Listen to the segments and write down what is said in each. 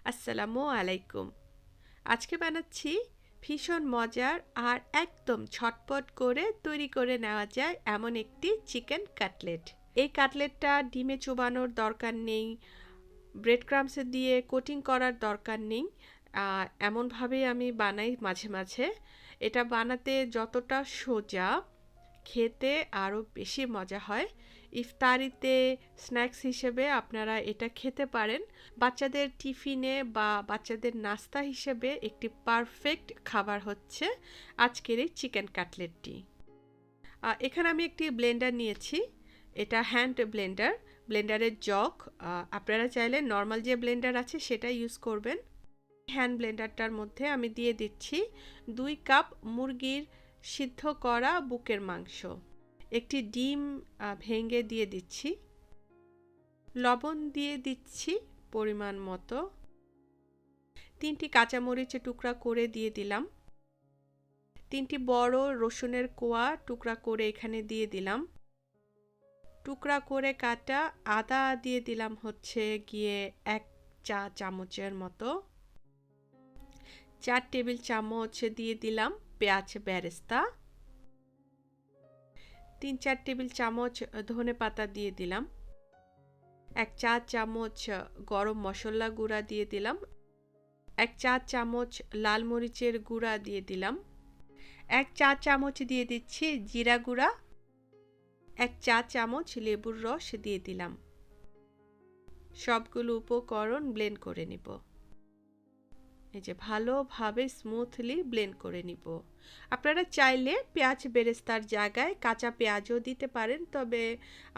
আসসালামু আলাইকুম। আজকে বানাচ্ছি ভীষণ মজার আর একদম ঝটপট করে তৈরি করে নেওয়া যায় এমন একটি চিকেন কাটলেট। এই কাটলেটটা ডিমে চোবানোর দরকার নেই, ব্রেড ক্রাম্বসে দিয়ে কোটিং করার দরকার নেই। এমনভাবেই আমি বানাই মাঝে মাঝে। এটা বানাতে যতটা সোজা, খেতে আরও বেশি মজা হয়। ইফতারিতে স্ন্যাক্স হিসেবে আপনারা এটা খেতে পারেন। বাচ্চাদের টিফিনে বা বাচ্চাদের নাস্তা হিসেবে একটি পারফেক্ট খাবার হচ্ছে আজকের এই চিকেন কাটলেটটি। এখানে আমি একটি ব্লেন্ডার নিয়েছি। এটা হ্যান্ড ব্লেন্ডার, ব্লেন্ডারের জগ। আপনারা চাইলে নর্মাল যে ব্লেন্ডার আছে সেটা ইউজ করবেন। হ্যান্ড ব্লেন্ডারটার মধ্যে আমি দিয়ে দিচ্ছি 2 কাপ মুরগির সিদ্ধ করা বুকের মাংস, একটি ডিম ভেঙে দিয়ে দিচ্ছি, লবণ দিয়ে দিচ্ছি পরিমাণ মতো, 3টি কাঁচামরিচ টুকরা করে দিয়ে দিলাম, 3টি বড় রসুনের কোয়া টুকরা করে এখানে দিয়ে দিলাম, টুকরা করে কাটা আদা দিয়ে দিলাম হচ্ছে গিয়ে 1 চা চামচের মতো, 4 টেবিল চামচ দিয়ে দিলাম পেঁয়াজ বেরেস্তা, 3-4 টেবিল চামচ ধনে পাতা দিয়ে দিলাম, 1 চা চামচ গরম মশলা গুঁড়া দিয়ে দিলাম, 1 চা চামচ লাল মরিচের গুঁড়া দিয়ে দিলাম, 1 চা চামচ দিয়ে দিচ্ছি জিরা গুঁড়া, 1 চা চামচ লেবুর রস দিয়ে দিলাম। সবগুলো উপকরণ ব্লেন্ড করে নিব। এই যে ভালোভাবে স্মুথলি ব্লেন্ড করে নিব। আপনারা চাইলে পেঁয়াজ বেরেস্তার জায়গায় কাঁচা পেঁয়াজও দিতে পারেন, তবে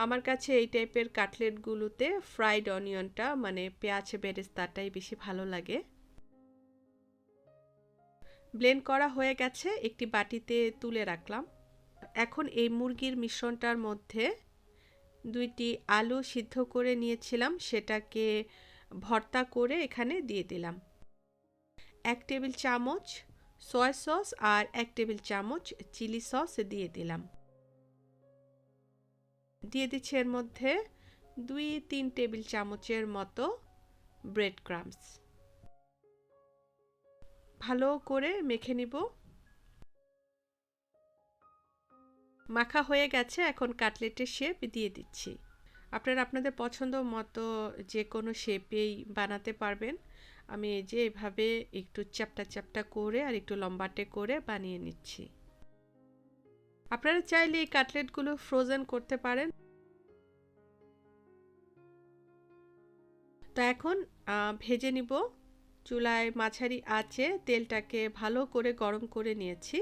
আমার কাছে এই টাইপের কাটলেটগুলোতে ফ্রাইড অনিয়নটা মানে পেঁয়াজ বেরেস্তাটাই বেশি ভালো লাগে। ব্লেন্ড করা হয়ে গেছে, একটি বাটিতে তুলে রাখলাম। এখন এই মুরগির মিশ্রণটার মধ্যে 2টি আলু সিদ্ধ করে নিয়েছিলাম, সেটাকে ভর্তা করে এখানে দিয়ে দিলাম। 1 টেবিল চামচ সয়া সস আর 1 টেবিল চামচ চিলি সস দিয়ে দিলাম। দিয়ে দিচ্ছি এর মধ্যে 2-3 টেবিল চামচের মতো ব্রেড ক্রাম্বস। ভালো করে মেখে নিব। মাখা হয়ে গেছে, এখন কাটলেটের শেপ দিয়ে দিচ্ছি। আপনারা আপনাদের পছন্দ মতো যে কোনো শেপেই বানাতে পারবেন। আমি এই যে এভাবে একটু চ্যাপ্টা চ্যাপ্টা করে আর একটু লম্বাটে করে বানিয়ে নিচ্ছি। আপনারা চাইলে এই কাটলেটগুলো ফ্রোজেন করতে পারেন। তো এখন ভেজে নিব। চুলায় মাঝারি আঁচে তেলটাকে ভালো করে গরম করে নিয়েছি।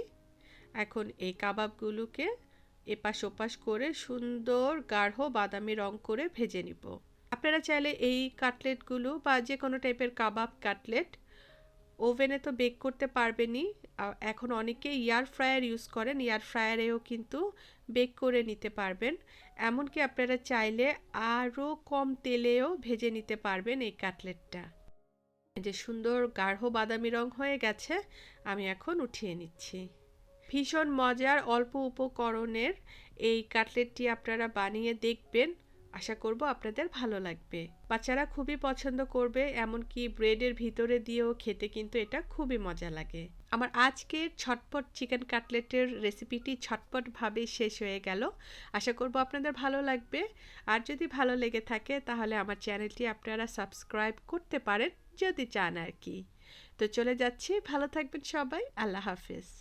এখন এই কাবাবগুলোকে এপাশ ওপাশ করে সুন্দর গাঢ় বাদামি রং করে ভেজে নিব। আপনারা চাইলে এই কাটলেটগুলো বা যে কোনো টাইপের কাবাব কাটলেট ওভেনে তো বেক করতে পারবেনই, এখন অনেকে এয়ার ফ্রায়ার ইউজ করেন, এয়ার ফ্রায়ারেও কিন্তু বেক করে নিতে পারবেন। এমনকি আপনারা চাইলে আরও কম তেলেও ভেজে নিতে পারবেন এই কাটলেটটা। যে সুন্দর গাঢ় বাদামি রং হয়ে গেছে, আমি এখন উঠিয়ে নিচ্ছি। ভীষণ মজার অল্প উপকরণের এই কাটলেটটি আপনারা বানিয়ে দেখবেন, আশা করব আপনাদের ভালো লাগবে। বাচ্চারা খুবই পছন্দ করবে, এমনকি ব্রেডের ভিতরে দিয়েও খেতে কিন্তু এটা খুবই মজা লাগে। আমার আজকের ঝটপট চিকেন কাটলেটের রেসিপিটি ঝটপটভাবে শেষ হয়ে গেল। আশা করব আপনাদের ভালো লাগবে। আর যদি ভালো লেগে থাকে তাহলে আমার চ্যানেলটি আপনারা সাবস্ক্রাইব করতে পারেন যদি চান আর কি। তো চলে যাচ্ছি, ভালো থাকবেন সবাই, আল্লাহ হাফেজ।